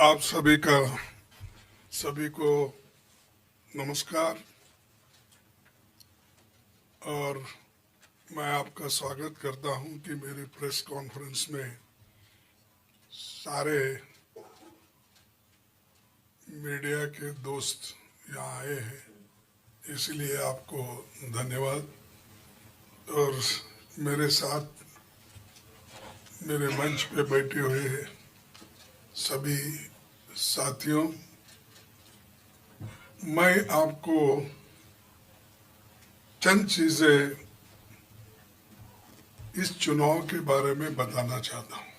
आप सभी को नमस्कार। और मैं आपका स्वागत करता हूं कि मेरी प्रेस कॉन्फ्रेंस में सारे मीडिया के दोस्त यहाँ आए हैं, इसलिए आपको धन्यवाद। और मेरे साथ मेरे मंच पे बैठे हुए सभी साथियों, मैं आपको चंद चीजें इस चुनाव के बारे में बताना चाहता हूं।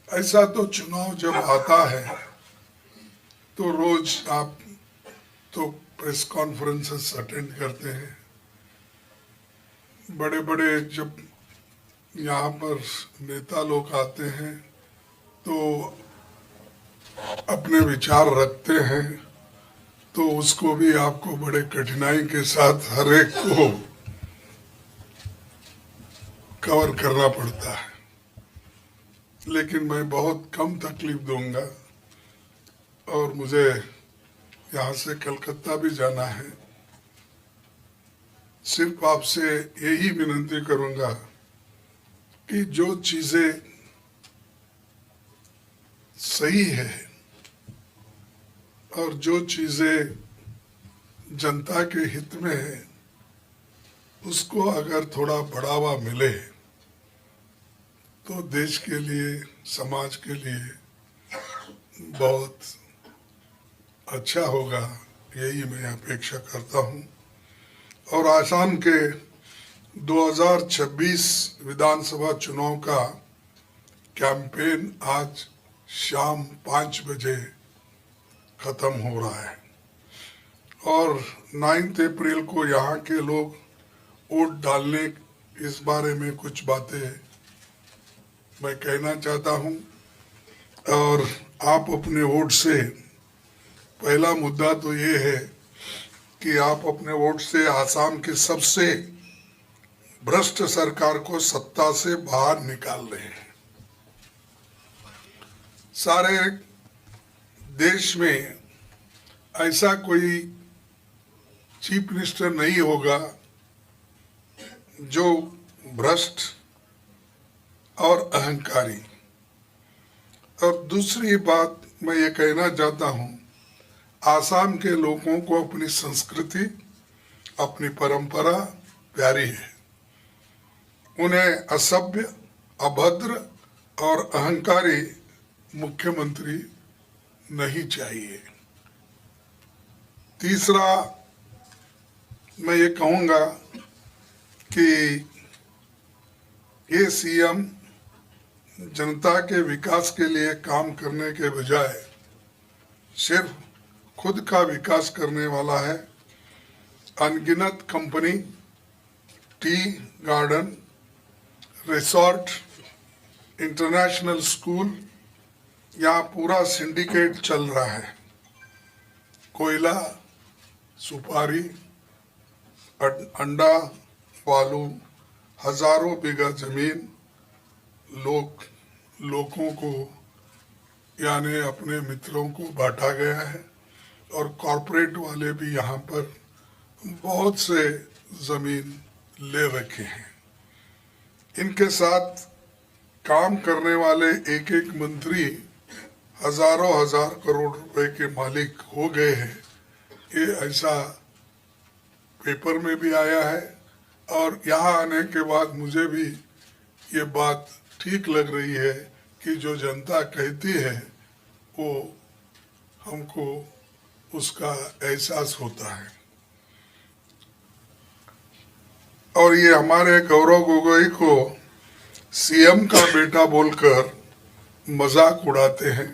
ऐसा तो चुनाव जब आता है तो रोज आप तो प्रेस कॉन्फ्रेंसेस अटेंड करते हैं। बड़े बड़े जब यहाँ पर नेता लोग आते हैं तो अपने विचार रखते हैं, तो उसको भी आपको बड़े कठिनाई के साथ हर एक को कवर करना पड़ता है। लेकिन मैं बहुत कम तकलीफ दूंगा और मुझे यहाँ से कलकत्ता भी जाना है। सिर्फ आपसे यही विनती करूंगा कि जो चीजें सही है और जो चीजें जनता के हित में है, उसको अगर थोड़ा बढ़ावा मिले तो देश के लिए, समाज के लिए बहुत अच्छा होगा, यही मैं अपेक्षा करता हूं। और आसाम के 2026 विधानसभा चुनाव का कैंपेन आज शाम 5 बजे खत्म हो रहा है और 9 अप्रैल को यहाँ के लोग वोट डालने, इस बारे में कुछ बातें मैं कहना चाहता हूँ। और आप अपने वोट से, पहला मुद्दा तो ये है कि आप अपने वोट से आसाम की सबसे भ्रष्ट सरकार को सत्ता से बाहर निकाल रहे हैं। सारे देश में ऐसा कोई चीफ मिनिस्टर नहीं होगा जो भ्रष्ट और अहंकारी। और दूसरी बात मैं ये कहना चाहता हूँ, आसाम के लोगों को अपनी संस्कृति, अपनी परंपरा प्यारी है। उन्हें असभ्य, अभद्र और अहंकारी मुख्यमंत्री नहीं चाहिए। तीसरा, मैं ये कहूंगा कि ये सीएम जनता के विकास के लिए काम करने के बजाय सिर्फ खुद का विकास करने वाला है। अनगिनत company, tea garden, resort, international school, यहाँ पूरा सिंडिकेट चल रहा है। कोयला, सुपारी, अंडा, बालू, हजारों बीघा जमीन लोगों को यानी अपने मित्रों को बांटा गया है। और कॉरपोरेट वाले भी यहाँ पर बहुत से जमीन ले रखे हैं। इनके साथ काम करने वाले एक एक मंत्री हजारों हजार करोड़ रुपए के मालिक हो गए हैं। ये ऐसा पेपर में भी आया है और यहाँ आने के बाद मुझे भी ये बात ठीक लग रही है कि जो जनता कहती है वो हमको उसका एहसास होता है। और ये हमारे गौरव गोगोई को सीएम का बेटा बोलकर मजाक उड़ाते हैं।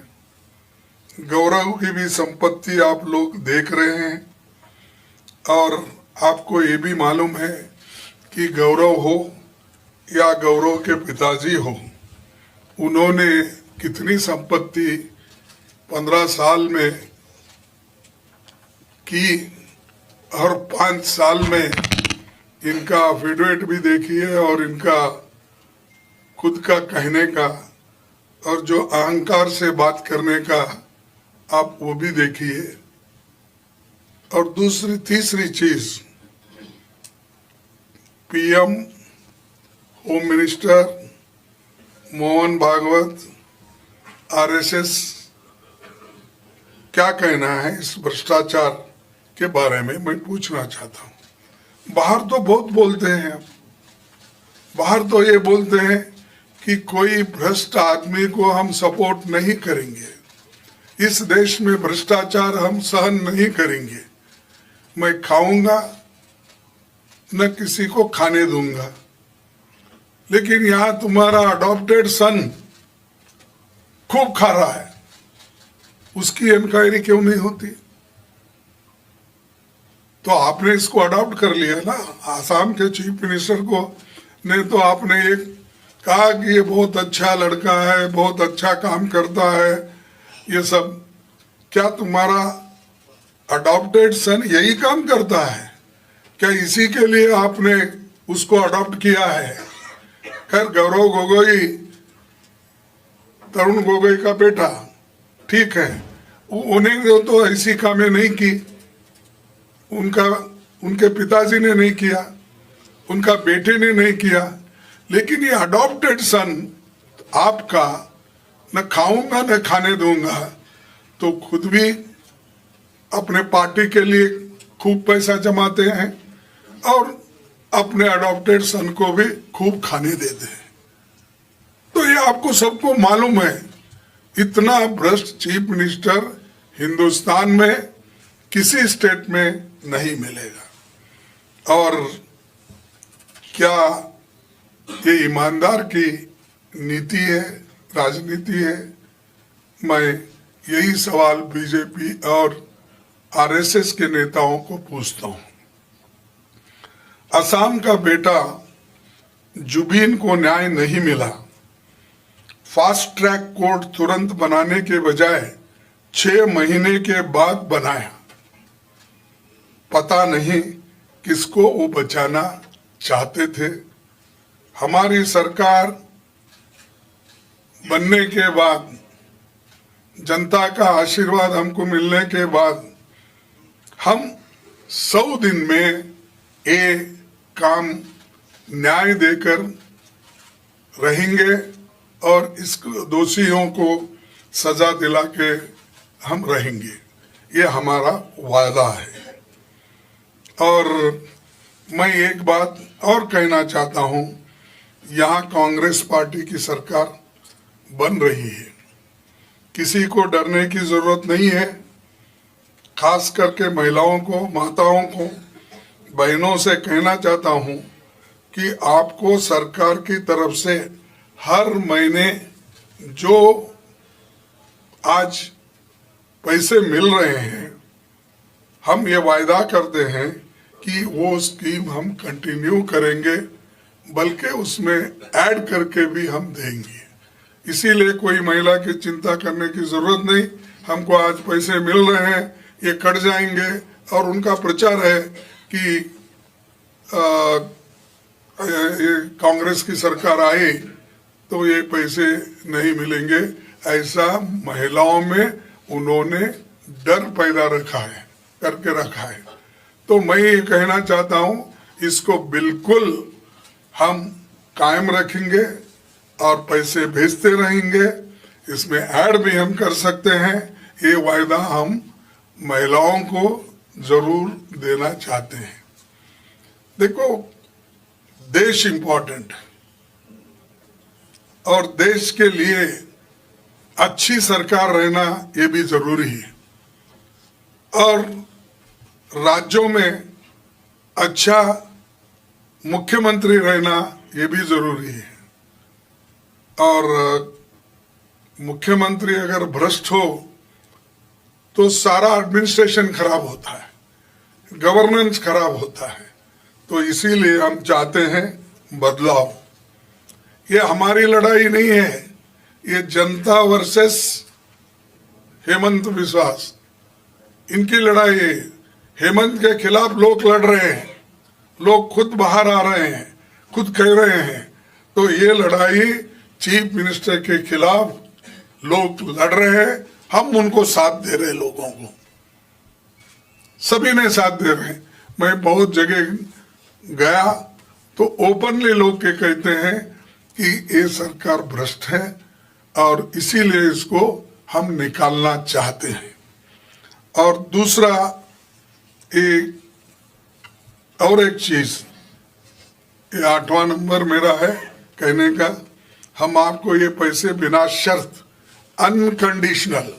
गौरव की भी संपत्ति आप लोग देख रहे हैं और आपको ये भी मालूम है कि गौरव हो या गौरव के पिताजी हो, उन्होंने कितनी संपत्ति 15 साल में की। हर 5 साल में इनका एफिडेविट भी देखिए और इनका खुद का कहने का और जो अहंकार से बात करने का आप वो भी देखिए। और दूसरी तीसरी चीज, PM, home minister Mohan Bhagwat, RSS क्या कहना है इस भ्रष्टाचार के बारे में मैं पूछना चाहता हूं। बाहर तो बहुत बोलते हैं, बाहर तो ये बोलते हैं कि कोई भ्रष्ट आदमी को हम सपोर्ट नहीं करेंगे, इस देश में भ्रष्टाचार हम सहन नहीं करेंगे, मैं खाऊंगा न किसी को खाने दूंगा। लेकिन यहां तुम्हारा अडॉप्टेड सन खूब खा रहा है, उसकी इंक्वायरी क्यों नहीं होती? तो आपने इसको अडॉप्ट कर लिया ना। आसाम के चीफ मिनिस्टर को ने तो आपने एक कहा कि ये बहुत अच्छा लड़का है, बहुत अच्छा काम करता है, ये सब। क्या तुम्हारा अडॉप्टेड सन यही काम करता है? क्या इसी के लिए आपने उसको अडॉप्ट किया है? खैर, गौरव गोगोई, तरुण गोगोई का बेटा, ठीक है, उन्हें तो ऐसी कामें नहीं की, उनके पिताजी ने नहीं किया, उनका बेटे ने नहीं किया। लेकिन ये अडॉप्टेड सन आपका, न खाऊंगा न खाने दूंगा, तो खुद भी अपने पार्टी के लिए खूब पैसा जमाते हैं और अपने अडॉप्टेड सन को भी खूब खाने देते हैं। तो ये आपको सबको मालूम है, इतना भ्रष्ट चीफ मिनिस्टर हिंदुस्तान में किसी स्टेट में नहीं मिलेगा। और क्या ये ईमानदार की नीति है, राजनीति है? मैं यही सवाल बीजेपी और आरएसएस के नेताओं को पूछता हूं। असम का बेटा जुबिन को न्याय नहीं मिला, फास्ट ट्रैक कोर्ट तुरंत बनाने के बजाय 6 महीने के बाद बनाया। पता नहीं किसको वो बचाना चाहते थे। हमारी सरकार बनने के बाद, जनता का आशीर्वाद हमको मिलने के बाद, हम 100 दिन में ये काम न्याय देकर रहेंगे और इस दोषियों को सजा दिला के हम रहेंगे, ये हमारा वादा है। और मैं एक बात और कहना चाहता हूं, यहाँ कांग्रेस पार्टी की सरकार बन रही है, किसी को डरने की जरूरत नहीं है। खास करके महिलाओं को, माताओं को, बहनों से कहना चाहता हूं कि आपको सरकार की तरफ से हर महीने जो आज पैसे मिल रहे हैं, हम ये वायदा करते हैं कि वो स्कीम हम कंटिन्यू करेंगे, बल्कि उसमें ऐड करके भी हम देंगे। इसीलिए कोई महिला की चिंता करने की जरूरत नहीं। हमको आज पैसे मिल रहे हैं, ये कट जाएंगे, और उनका प्रचार है कि ये कांग्रेस की सरकार आई तो ये पैसे नहीं मिलेंगे। ऐसा महिलाओं में उन्होंने डर पैदा करके रखा है। तो मैं ये कहना चाहता हूं, इसको बिल्कुल हम कायम रखेंगे और पैसे भेजते रहेंगे। इसमें ऐड भी हम कर सकते हैं, ये वायदा हम महिलाओं को जरूर देना चाहते हैं। देखो, देश इंपॉर्टेंट है और देश के लिए अच्छी सरकार रहना ये भी जरूरी है, और राज्यों में अच्छा मुख्यमंत्री रहना ये भी जरूरी है। और मुख्यमंत्री अगर भ्रष्ट हो तो सारा एडमिनिस्ट्रेशन खराब होता है, गवर्नेंस खराब होता है। तो इसीलिए हम चाहते हैं बदलाव। ये हमारी लड़ाई नहीं है, ये जनता वर्सेस हेमंत विश्वास, इनकी लड़ाई है। हेमंत के खिलाफ लोग लड़ रहे हैं, लोग खुद बाहर आ रहे हैं, खुद कह रहे हैं। तो ये लड़ाई चीफ मिनिस्टर के खिलाफ लोग लड़ रहे हैं, हम उनको साथ दे रहे हैं, लोगों को सभी ने साथ दे रहे हैं। मैं बहुत जगह गया तो ओपनली लोग के कहते हैं कि ये सरकार भ्रष्ट है और इसीलिए इसको हम निकालना चाहते हैं। और दूसरा और एक चीज, ये 8वां नंबर मेरा है कहने का, हम आपको ये पैसे बिना शर्त, अनकंडीशनल,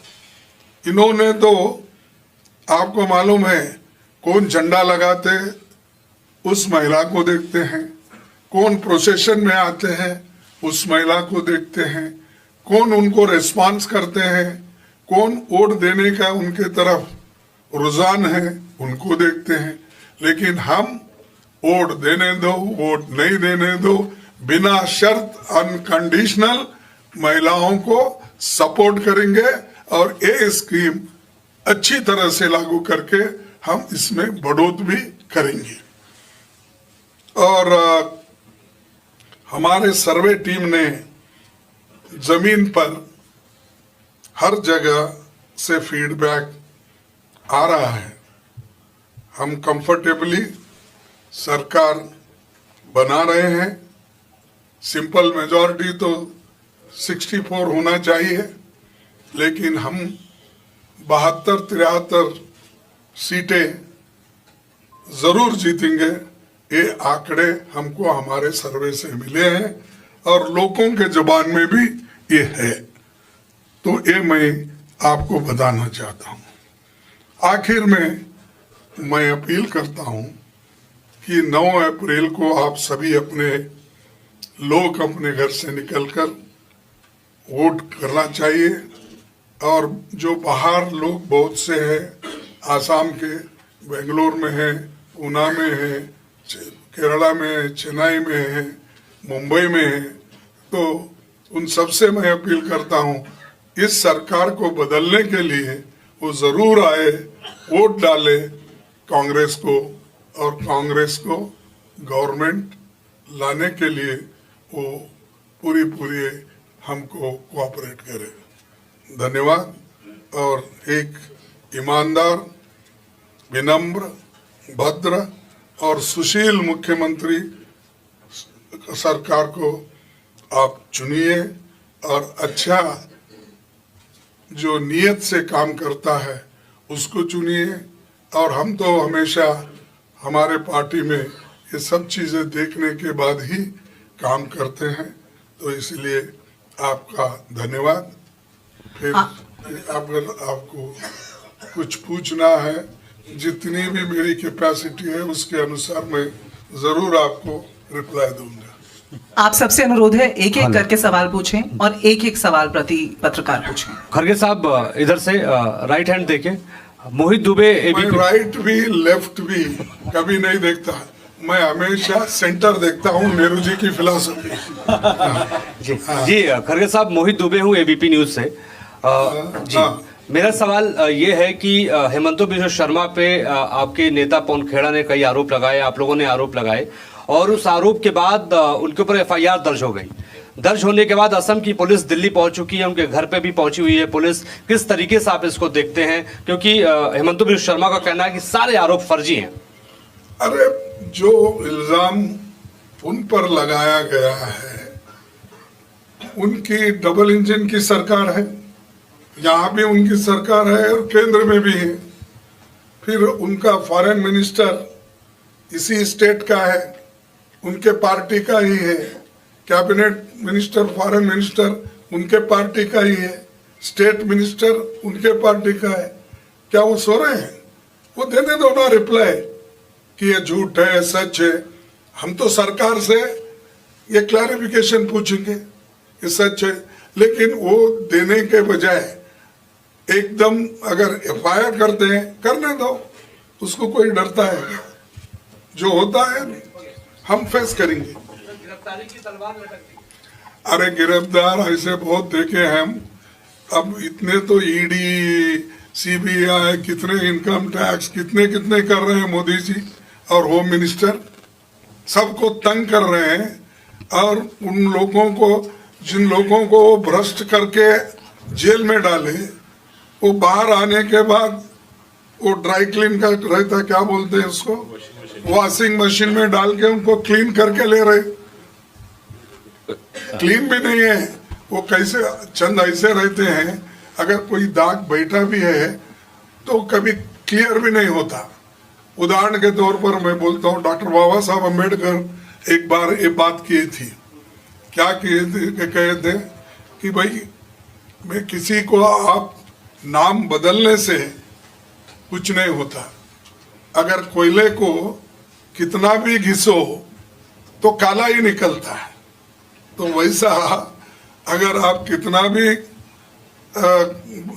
इन्होंने तो आपको मालूम है कौन झंडा लगाते उस महिला को देखते हैं, कौन प्रोसेशन में आते हैं उस महिला को देखते हैं, कौन उनको रिस्पांस करते हैं, कौन वोट देने का उनके तरफ रुझान है उनको देखते हैं। लेकिन हम वोट देने दो, वोट नहीं देने दो, बिना शर्त अनकंडीशनल महिलाओं को सपोर्ट करेंगे और ये स्कीम अच्छी तरह से लागू करके हम इसमें बढ़ोतरी भी करेंगे। और हमारे सर्वे टीम ने जमीन पर हर जगह से फीडबैक आ रहा है। हम कंफर्टेबली सरकार बना रहे हैं। सिंपल मेजॉरिटी तो 64 होना चाहिए, लेकिन हम 72-73 सीटें जरूर जीतेंगे। ये आंकड़े हमको हमारे सर्वे से मिले हैं और लोगों के जुबान में भी ये है, तो ये मैं आपको बताना चाहता हूँ। आखिर में मैं अपील करता हूँ कि 9 अप्रैल को आप सभी अपने लोग अपने घर से निकलकर वोट करना चाहिए। और जो बाहर लोग बहुत से हैं, आसाम के, बेंगलोर में है, पूना में है, केरला में है, चेन्नई में है, मुंबई में है, तो उन सबसे मैं अपील करता हूँ इस सरकार को बदलने के लिए वो जरूर आए, वोट डाले कांग्रेस को, और कांग्रेस को गवर्नमेंट लाने के लिए वो पूरी हमको कोऑपरेट करे। धन्यवाद। और एक ईमानदार, विनम्र, भद्र और सुशील मुख्यमंत्री सरकार को आप चुनिए और अच्छा जो नियत से काम करता है उसको चुनिए। और हम तो हमेशा हमारे पार्टी में ये सब चीजें देखने के बाद ही काम करते हैं, तो इसलिए आपका धन्यवाद। फिर अगर आपको कुछ पूछना है, जितनी भी मेरी कैपेसिटी है उसके अनुसार मैं जरूर आपको रिप्लाई दूंगा। आप सबसे अनुरोध है एक एक करके सवाल पूछें और एक एक सवाल प्रति पत्रकार पूछें। खड़गे साहब इधर से राइट हैंड देखें। मोहित दुबे मैं राइट भी लेफ्ट भी कभी नहीं देखता, मैं हमेशा सेंटर देखता हूँ, नेहरू जी की फिलॉसफी। जी खड़गे साहब, मोहित दुबे हूँ एबीपी न्यूज से। जी मेरा सवाल ये है कि हेमंत बिश्व शर्मा पे आपके नेता पवन खेड़ा ने कई आरोप लगाए, आप लोगों ने आरोप लगाए, और उस आरोप के बाद उनके ऊपर एफआईआर दर्ज हो गई। दर्ज होने के बाद असम की पुलिस दिल्ली पहुंच चुकी है, उनके घर पे भी पहुंची हुई है पुलिस। किस तरीके से आप इसको देखते हैं, क्योंकि हेमंत बिश्व शर्मा का कहना है कि सारे आरोप फर्जी हैं। अरे जो इल्जाम उन पर लगाया गया है, उनकी डबल इंजन की सरकार है, यहाँ भी उनकी सरकार है और केंद्र में भी है। फिर उनका फॉरेन मिनिस्टर इसी स्टेट का है, उनके पार्टी का ही है, कैबिनेट मिनिस्टर, फॉरेन मिनिस्टर उनके पार्टी का ही है, स्टेट मिनिस्टर उनके पार्टी का है। क्या वो सो रहे हैं? वो देने दो ना रिप्लाई कि ये झूठ है, सच है। हम तो सरकार से ये क्लैरिफिकेशन पूछेंगे ये सच है, लेकिन वो देने के बजाय एकदम अगर एफआईआर करते हैं, करने दो, उसको कोई डरता है? जो होता है हम फेस करेंगे। अरे गिरफ्तार ऐसे बहुत देखे हैं हम। अब इतने तो ईडी, सीबीआई, कितने इनकम टैक्स, कितने कितने कर रहे हैं मोदी जी और होम मिनिस्टर, सबको तंग कर रहे हैं। और उन लोगों को, जिन लोगों को भ्रष्ट करके जेल में डाले, वो बाहर आने के बाद वो ड्राई क्लीन का रहता, क्या बोलते हैं उसको, वॉशिंग मशीन में डाल के उनको क्लीन करके ले रहे। क्लीन भी नहीं है वो, कैसे चंद ऐसे रहते हैं, अगर कोई दाग बैठा भी है तो कभी क्लियर भी नहीं होता। उदाहरण के तौर पर मैं बोलता हूँ, डॉक्टर बाबा साहब अम्बेडकर एक बार ये बात की थी, क्या किए थे कि कहे थे कि भाई मैं किसी को आप नाम बदलने से कुछ नहीं होता, अगर कोयले को कितना भी घिसो तो काला ही निकलता है। तो वैसा अगर आप कितना भी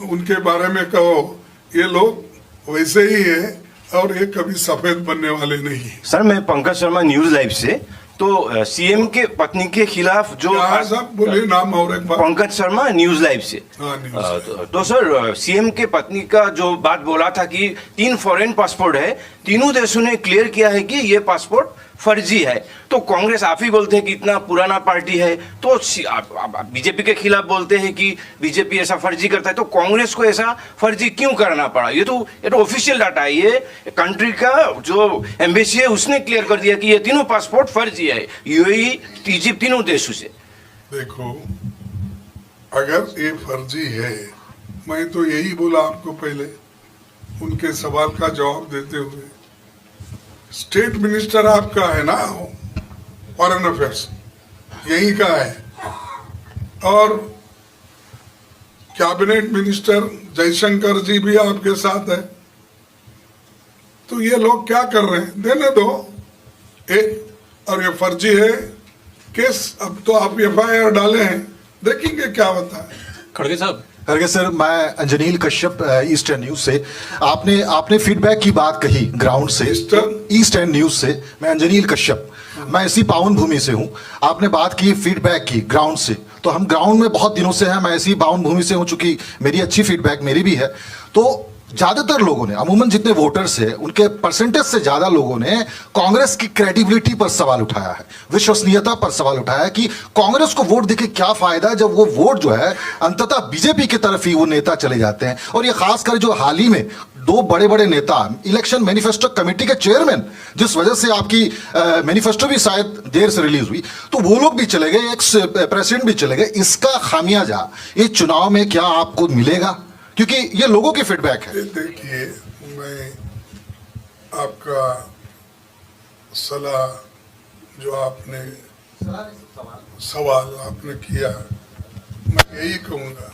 उनके बारे में कहो, ये लोग वैसे ही है और ये कभी सफेद बनने वाले नहीं है। सर मैं पंकज शर्मा न्यूज लाइव से। तो सीएम के पत्नी के खिलाफ जो साहब बोलिए नाम और एक बार। पंकज शर्मा न्यूज लाइव से। हाँ, न्यूज़। तो सर सीएम के पत्नी का जो बात बोला था कि 3 फॉरेन पासपोर्ट है, तीनों देशों ने क्लियर किया है कि ये पासपोर्ट फर्जी है। तो कांग्रेस आप ही बोलते हैं कि इतना पुराना पार्टी है, तो बीजेपी के खिलाफ बोलते हैं कि बीजेपी ऐसा फर्जी करता है, तो कांग्रेस को ऐसा फर्जी क्यों करना पड़ा? ये तो ऑफिशियल डाटा है, ये कंट्री का जो एम्बेसी है उसने क्लियर कर दिया कि ये तीनों पासपोर्ट फर्जी है, यूएई, इजिप्ट, तीनों देशों से। देखो, अगर ये फर्जी है, मैं तो यही बोला आपको पहले उनके सवाल का जवाब देते हुए, स्टेट मिनिस्टर आपका है ना फॉरेन अफेयर्स, यही का है, और कैबिनेट मिनिस्टर जयशंकर जी भी आपके साथ है। तो ये लोग क्या कर रहे हैं, देने दो एक, और ये फर्जी है केस, अब तो आप एफआईआर डाले हैं, देखेंगे क्या होता है। खड़गे साहब। खड़गे सर, मैं अंजनील कश्यप ईस्टर्न न्यूज से। आपने फीडबैक की बात कही ग्राउंड से, ईस्टर्न न्यूज से। मैं अंजनील कश्यप, मैं इसी पावन भूमि से हूं। आपने बात की फीडबैक की ग्राउंड से, तो हम ग्राउंड में बहुत दिनों से हैं, मैं इसी पावन भूमि से हूं, चूंकि मेरी अच्छी फीडबैक मेरी भी है। तो ज्यादातर लोगों ने, अमूमन जितने वोटर्स हैं उनके परसेंटेज से ज्यादा लोगों ने कांग्रेस की क्रेडिबिलिटी पर सवाल उठाया है, विश्वसनीयता पर सवाल उठाया है कि कांग्रेस को वोट देके क्या फायदा जब वो वोट जो है अंततः बीजेपी की तरफ ही वो नेता चले जाते हैं। और ये खासकर जो हाल ही में 2 बड़े बड़े नेता, इलेक्शन मैनिफेस्टो कमेटी के चेयरमैन, जिस वजह से आपकी मैनिफेस्टो भी शायद देर से रिलीज हुई, तो वो लोग भी चले गए, एक्स प्रेसिडेंट भी चले गए। इसका खामियाजा इस चुनाव में क्या आपको मिलेगा? क्योंकि ये लोगों की फीडबैक है। देखिए, मैं आपका सलाह जो आपने सवाल आपने किया, मैं यही कहूँगा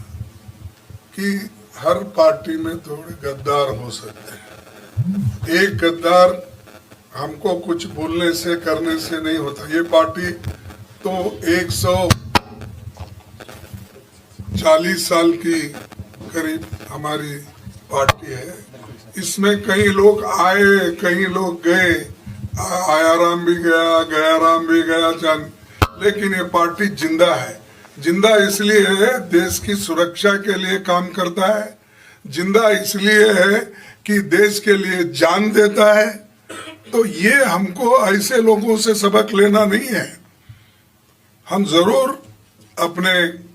कि हर पार्टी में थोड़े गद्दार हो सकते हैं। एक गद्दार हमको कुछ बोलने से करने से नहीं होता। ये पार्टी तो 140 साल की करीब हमारी पार्टी है। इसमें कई लोग आए, कई लोग गए, आयाराम भी गया, गयाराम भी गया, लेकिन ये पार्टी जिंदा है। जिंदा इसलिए है, देश की सुरक्षा के लिए काम करता है। जिंदा इसलिए है कि देश के लिए जान देता है। तो ये हमको ऐसे लोगों से सबक लेना नहीं है। हम जरूर अपने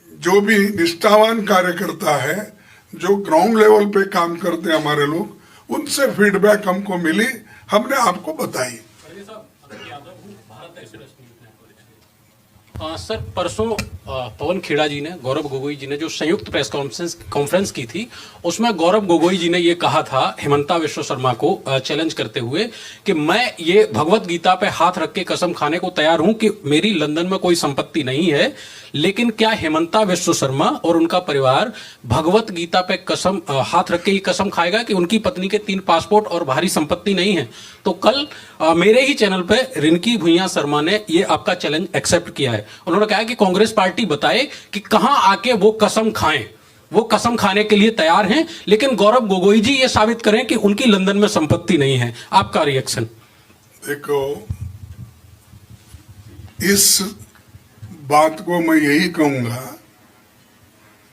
जो भी निष्ठावान कार्यकर्ता है, जो ग्राउंड लेवल पे काम करते हैं हमारे लोग, उनसे फीडबैक हमको मिली, हमने आपको बताई। सर, परसों पवन खेड़ा जी ने, गौरव गोगोई जी ने जो संयुक्त प्रेस कॉन्फ्रेंस की थी, उसमें गौरव गोगोई जी ने ये कहा था हेमंता विश्व शर्मा को चैलेंज करते हुए कि मैं ये भगवत गीता पे हाथ रख के कसम खाने को तैयार हूं कि मेरी लंदन में कोई संपत्ति नहीं है, लेकिन क्या हेमंता विश्व शर्मा और उनका परिवार भगवत गीता पे कसम हाथ रख के ही कसम खाएगा कि उनकी पत्नी के 3 पासपोर्ट और भारी संपत्ति नहीं है? तो कल मेरे ही चैनल पे रिंकी भुइयां शर्मा ने ये आपका चैलेंज एक्सेप्ट किया है। उन्होंने कहा कि कांग्रेस पार्टी बताए कि कहां आके वो कसम खाएं, वो कसम खाने के लिए तैयार हैं, लेकिन गौरव गोगोई जी ये साबित करें कि उनकी लंदन में संपत्ति नहीं है। आपका रिएक्शन? देखो, इस बात को मैं यही कहूंगा,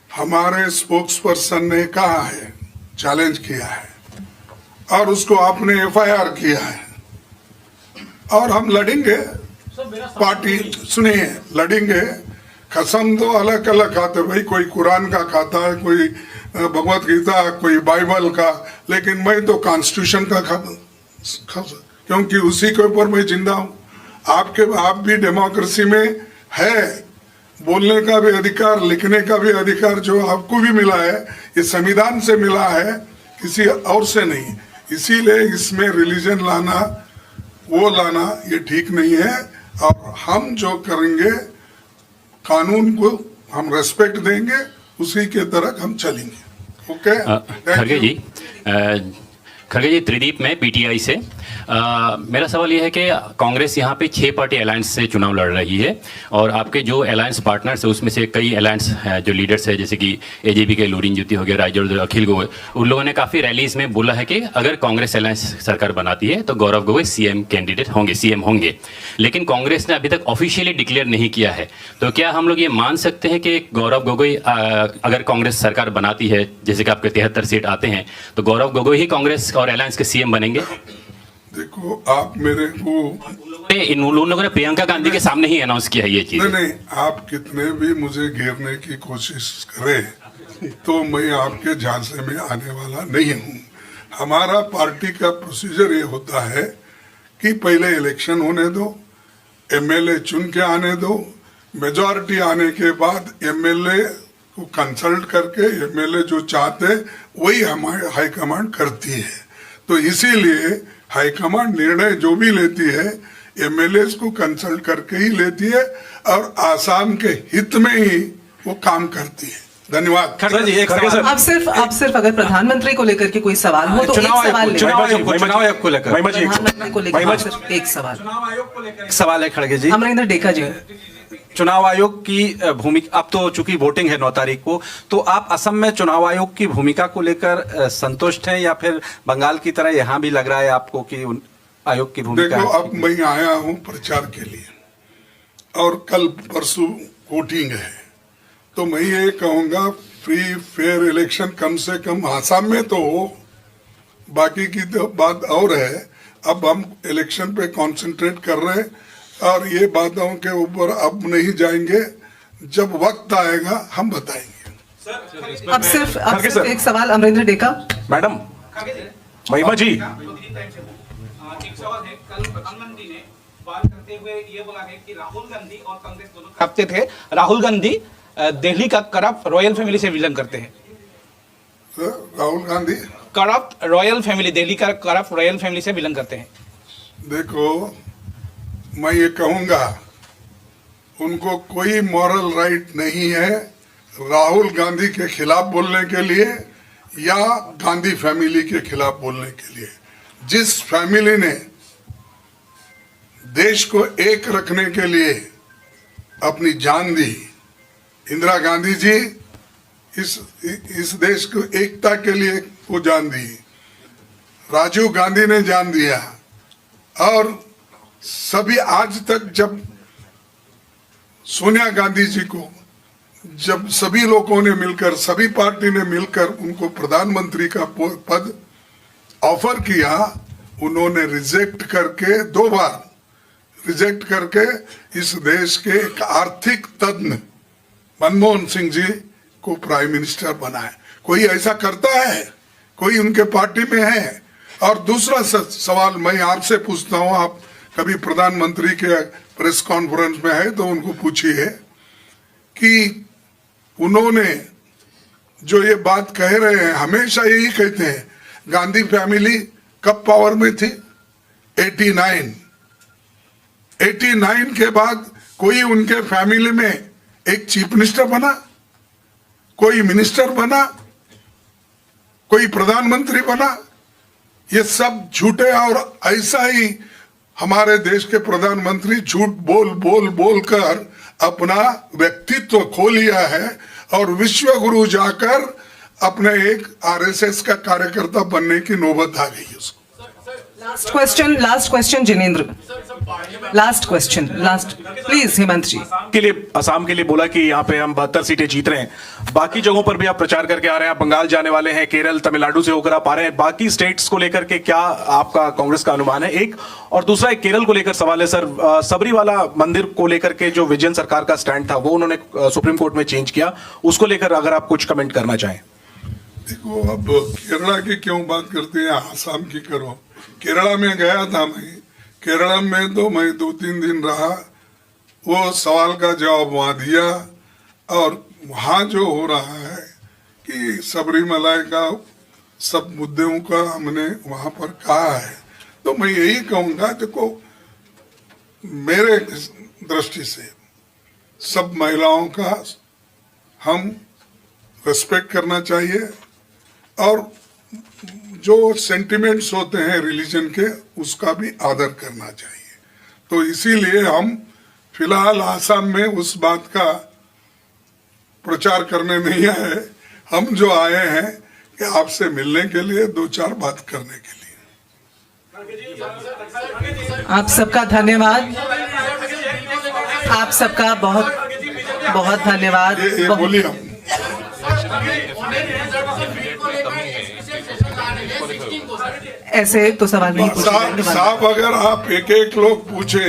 हमारे स्पोक्स पर्सन ने कहा है, चैलेंज किया है, और उसको आपने एफआईआर किया है, और हम लड़ेंगे। पार्टी सुनिए, लड़ेंगे। कसम तो अलग अलग खाते भाई, कोई कुरान का खाता है, कोई भगवत गीता, कोई बाइबल का, लेकिन मैं तो कॉन्स्टिट्यूशन का खाता, क्योंकि उसी के ऊपर मैं जिंदा हूँ। आप भी डेमोक्रेसी में है, बोलने का भी अधिकार, लिखने का भी अधिकार जो आपको भी मिला है, ये संविधान से मिला है, किसी और से नहीं। इसीलिए इसमें रिलीजन लाना, वो लाना, ये ठीक नहीं है। और हम जो करेंगे, कानून को हम रेस्पेक्ट देंगे, उसी के तरह हम चलेंगे। ओके, खड़गे जी त्रिदीप में पीटीआई से। मेरा सवाल यह है कि कांग्रेस यहाँ पे 6 पार्टी अलायंस से चुनाव लड़ रही है और आपके जो अलायंस पार्टनर्स है उसमें से कई अलायंस जो लीडर्स है, जैसे कि एजेपी के लुरिन ज्योति हो गया, राइजर अखिल गोगोई, उन लोगों ने काफ़ी रैलीज में बोला है कि अगर कांग्रेस अलायंस सरकार बनाती है तो गौरव गोगोई सीएम कैंडिडेट होंगे, सीएम होंगे। लेकिन कांग्रेस ने अभी तक ऑफिशियली डिक्लेयर नहीं किया है, तो क्या हम लोग ये मान सकते हैं कि गौरव गोगोई अगर कांग्रेस सरकार बनाती है, जैसे कि आपके 73 सीट आते हैं, तो गौरव गोगोई ही कांग्रेस और अलायंस के सीएम बनेंगे? देखो, आप मेरे को इन लोगों ने प्रियंका गांधी के सामने ही अनाउंस किया है ये चीज। नहीं, आप कितने भी मुझे घेरने की कोशिश करें तो मैं आपके झांसे में आने वाला नहीं हूँ। हमारा पार्टी का प्रोसीजर ये होता है कि पहले इलेक्शन होने दो, एमएलए चुन के आने दो, मेजॉरिटी आने के बाद एमएलए को कंसल्ट करके एमएलए जो चाहते वही हमारे हाईकमांड करती है। तो इसीलिए हाईकमांड निर्णय जो भी लेती है एमएलए को कंसल्ट करके ही लेती है और आसाम के हित में ही वो काम करती है। धन्यवाद। खड़गे जी, एक सवाल। आप सिर्फ अगर प्रधानमंत्री को लेकर के कोई सवाल हो तो एक सवाल लें। चुनाव आयोग को लेकर प्रधानमंत्री को लेकर सिर्फ एक सवाल। एक सवाल है खड़गे जी। अमरिंदर डेका जी, चुनाव आयोग की भूमिका, अब तो चूंकि वोटिंग है 9 तारीख को, तो आप असम में चुनाव आयोग की भूमिका को लेकर संतुष्ट हैं या फिर बंगाल की तरह यहाँ भी लग रहा है आपको कि आयोग की भूमिका? देखो, अब मैं आया हूँ प्रचार के लिए और कल परसों वोटिंग है, तो मैं ये कहूँगा फ्री फेयर इलेक्शन कम से कम आसाम में तो हो, बाकी की तो बात और है। अब हम इलेक्शन पे कंसंट्रेट कर रहे हैं और ये बातों के ऊपर अब नहीं जाएंगे, जब वक्त आएगा हम बताएंगे। अब सिर्फ एक सवाल अमरिंदर डेका। मैडम, महिमा जी, एक सवाल है। कल प्रधानमंत्री ने बात करते हुए ये बोला है कि राहुल गांधी और कांग्रेस दोनों कहते थे राहुल गांधी दिल्ली का करप्ट रॉयल फैमिली से बिलोंग करते हैं। Rahul Gandhi corrupt royal family, Delhi का करप्ट रॉयल फैमिली से बिलोंग करते हैं। देखो, मैं ये कहूंगा उनको कोई मॉरल राइट नहीं है राहुल गांधी के खिलाफ बोलने के लिए या गांधी फैमिली के खिलाफ बोलने के लिए। जिस फैमिली ने देश को एक रखने के लिए अपनी जान दी, इंदिरा गांधी जी इस देश को एकता के लिए वो जान दी, राजीव गांधी ने जान दिया, और सभी आज तक जब सोनिया गांधी जी को जब सभी लोगों ने मिलकर, सभी पार्टी ने मिलकर उनको प्रधानमंत्री का पद ऑफर किया, उन्होंने रिजेक्ट करके 2 बार रिजेक्ट करके इस देश के एक आर्थिक तज्ञ मनमोहन सिंह जी को प्राइम मिनिस्टर बनाए। कोई ऐसा करता है? कोई उनके पार्टी में है? और दूसरा सवाल मैं आपसे पूछता हूं, आप कभी प्रधानमंत्री के प्रेस कॉन्फ्रेंस में है तो उनको पूछिए कि उन्होंने जो ये बात कह रहे हैं, हमेशा यही कहते हैं गांधी फैमिली कब पावर में थी? 89 के बाद कोई उनके फैमिली में एक चीफ मिनिस्टर बना, कोई मिनिस्टर बना, कोई प्रधानमंत्री बना? ये सब झूठे। और ऐसा ही हमारे देश के प्रधानमंत्री झूठ बोल कर अपना व्यक्तित्व खो लिया है और विश्व गुरु जाकर अपने एक आरएसएस का कार्यकर्ता बनने की नौबत आ गई उसको। Last question Jinendra, last question. Please Hemant ji. Assam के लिए बोला कि यहाँ पे हम 72 सीटें जीत रहे हैं। बाकी जगहों पर भी आप प्रचार करके आ रहे हैं, आप बंगाल जाने वाले हैं, केरल तमिलनाडु से होकर आप आ रहे हैं। बाकी स्टेट्स को लेकर के क्या आपका कांग्रेस का अनुमान है? एक और दूसरा, एक केरल को लेकर सवाल है सर, सबरीवाला मंदिर को लेकर के जो विजयन सरकार का स्टैंड था वो उन्होंने सुप्रीम कोर्ट में चेंज किया, उसको लेकर अगर आप कुछ कमेंट करना चाहें। देखो, अब केरला की क्यों बात करते हैं, आसाम की करो। केरला में गया था मैं, केरला में तो मैं 2-3 दिन रहा, वो सवाल का जवाब वहां दिया। और वहां जो हो रहा है कि सबरीमला का सब मुद्दों का हमने वहां पर कहा है, तो मैं यही कहूंगा, देखो मेरे दृष्टि से सब महिलाओं का हम रिस्पेक्ट करना चाहिए और जो सेंटिमेंट्स होते हैं रिलीजन के उसका भी आदर करना चाहिए। तो इसीलिए हम फिलहाल आसाम में उस बात का प्रचार करने नहीं आए, हम जो आए हैं कि आपसे मिलने के लिए, 2-4 बात करने के लिए। आप सबका धन्यवाद, आप सबका बहुत बहुत धन्यवाद। ये बोलिए हम। ऐसे तो सवाल नहीं पूछे जाएंगे। साहब अगर आप एक लोग पूछे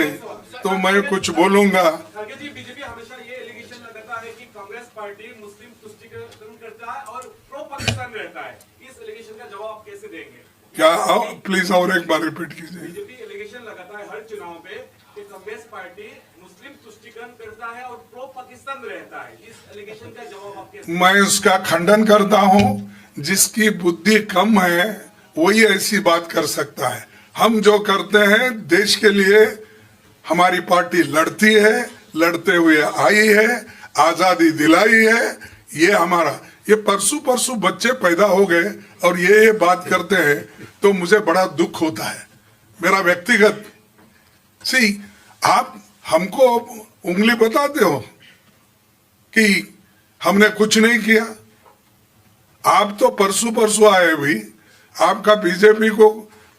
तो मैं कुछ बोलूंगा। बीजेपी हमेशा ये एलिगेशन लगाता है कि कांग्रेस पार्टी मुस्लिम तुष्टिकरण करता है और प्रो पाकिस्तान रहता है। इस एलिगेशन का जवाब आप कैसे देंगे? क्या प्लीज और एक बार रिपीट कीजिए। बीजेपी एलिगेशन लगाता है हर चुनाव पे कि कांग्रेस पार्टी मुस्लिम तुष्टिकरण करता है और प्रो पाकिस्तान रहता है। इस एलिगेशन का जवाब आप कैसे? मैं उसका खंडन करता हूं। जिसकी बुद्धि कम है वही ऐसी बात कर सकता है। हम जो करते हैं देश के लिए, हमारी पार्टी लड़ती है, लड़ते हुए आई है, आजादी दिलाई है। ये हमारा, ये परसों बच्चे पैदा हो गए और ये बात करते हैं तो मुझे बड़ा दुख होता है, मेरा व्यक्तिगत। आप हमको उंगली बताते हो कि हमने कुछ नहीं किया। आप तो परसों आए भी, आपका बीजेपी को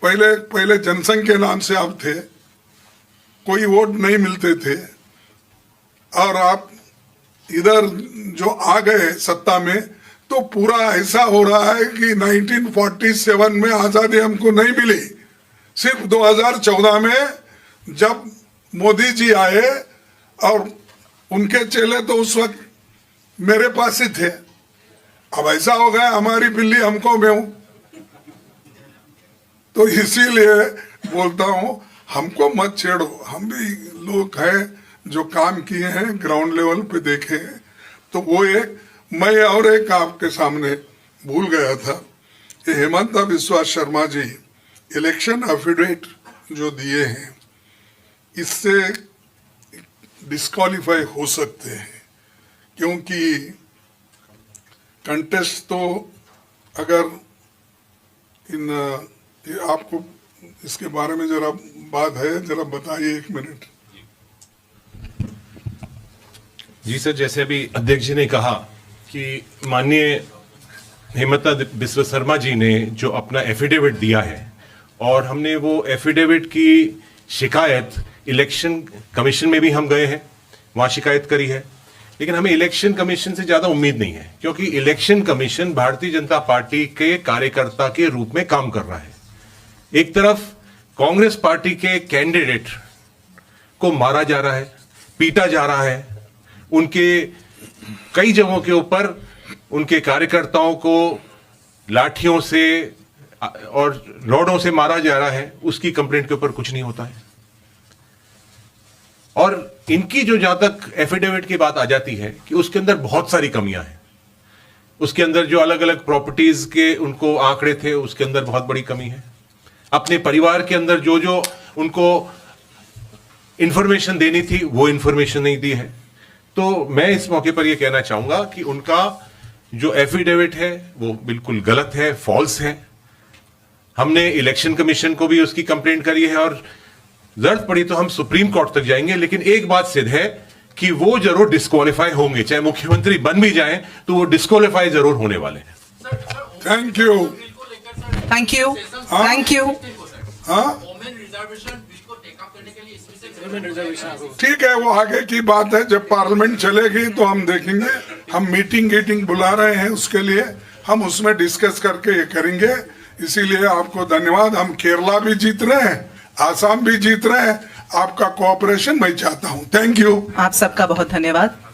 पहले जनसंघ के नाम से आप थे, कोई वोट नहीं मिलते थे, और आप इधर जो आ गए सत्ता में तो पूरा ऐसा हो रहा है कि 1947 में आजादी हमको नहीं मिली। सिर्फ 2014 में जब मोदी जी आए और उनके चेले तो उस वक्त मेरे पास ही थे। अब ऐसा हो गया हमारी बिल्ली हमको में हूं। तो इसीलिए बोलता हूं, हमको मत छेड़ो। हम भी लोग हैं जो काम किए हैं, ग्राउंड लेवल पे देखे हैं। तो वो एक, मैं और एक आपके सामने भूल गया था, ये हेमंत बिस्वा शर्मा जी इलेक्शन एफिडेविट जो दिए हैं, इससे डिस्क्वालीफाई हो सकते हैं। क्योंकि कंटेस्ट तो अगर ये आपको इसके बारे में जरा बात है, जरा बताइए 1 मिनट। जी सर, जैसे अभी अध्यक्ष जी ने कहा कि माननीय हेमंता बिस्वा शर्मा जी ने जो अपना एफिडेविट दिया है, और हमने वो एफिडेविट की शिकायत इलेक्शन कमीशन में भी हम गए हैं, वहां शिकायत करी है। लेकिन हमें इलेक्शन कमीशन से ज्यादा उम्मीद नहीं है, क्योंकि election commission Bharatiya Janata party के कार्यकर्ता के रूप में काम कर रहा है। एक तरफ कांग्रेस पार्टी के कैंडिडेट को मारा जा रहा है, पीटा जा रहा है, उनके कई जगहों के ऊपर उनके कार्यकर्ताओं को लाठियों से और रॉडों से मारा जा रहा है, उसकी कंप्लेंट के ऊपर कुछ नहीं होता है। और इनकी जो जहां तक एफिडेविट की बात आ जाती है कि उसके अंदर बहुत सारी कमियां हैं, उसके अंदर जो अलग अलग प्रॉपर्टीज के उनको आंकड़े थे उसके अंदर बहुत बड़ी कमी है। अपने परिवार के अंदर जो जो उनको इंफॉर्मेशन देनी थी वो इंफॉर्मेशन नहीं दी है। तो मैं इस मौके पर यह कहना चाहूंगा कि उनका जो एफिडेविट है वो बिल्कुल गलत है, फॉल्स है। हमने इलेक्शन कमीशन को भी उसकी कंप्लेंट करी है और जरूरत पड़ी तो हम सुप्रीम कोर्ट तक जाएंगे। लेकिन एक बात सिद्ध है कि वो जरूर डिस्क्वालीफाई होंगे, चाहे मुख्यमंत्री बन भी जाएं तो वो डिस्क्वालीफाई जरूर होने वाले हैं। Thank you, thank you, thank you. हाँ, ठीक है, वो आगे की बात है, जब पार्लियामेंट चलेगी तो हम देखेंगे। हम मीटिंग बुला रहे हैं, उसके लिए हम उसमें डिस्कस करके ये करेंगे। इसीलिए आपको धन्यवाद। हम केरला भी जीत रहे हैं, आसाम भी जीत रहे हैं, आपका कोऑपरेशन मैं चाहता हूँ। Thank you. आप सबका बहुत धन्यवाद।